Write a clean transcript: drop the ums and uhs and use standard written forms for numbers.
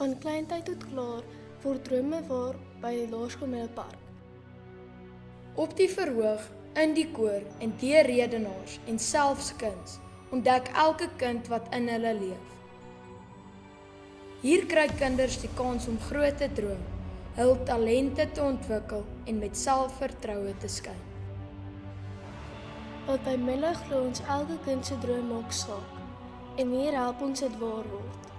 Van kleintyd tot klaar word drome waar by die Laerskoolmiddelpark. Op die verhoog, in die koor en deur redenaars en selfs kuns, ontdek elke kind wat in hulle leef. Hier kry kinders die kans om groot te droom, hul talente te ontwikkel en met selfvertroue te skyn. Want by Mille glo ons elke kind se droom maak saak en hier help ons dit waar word.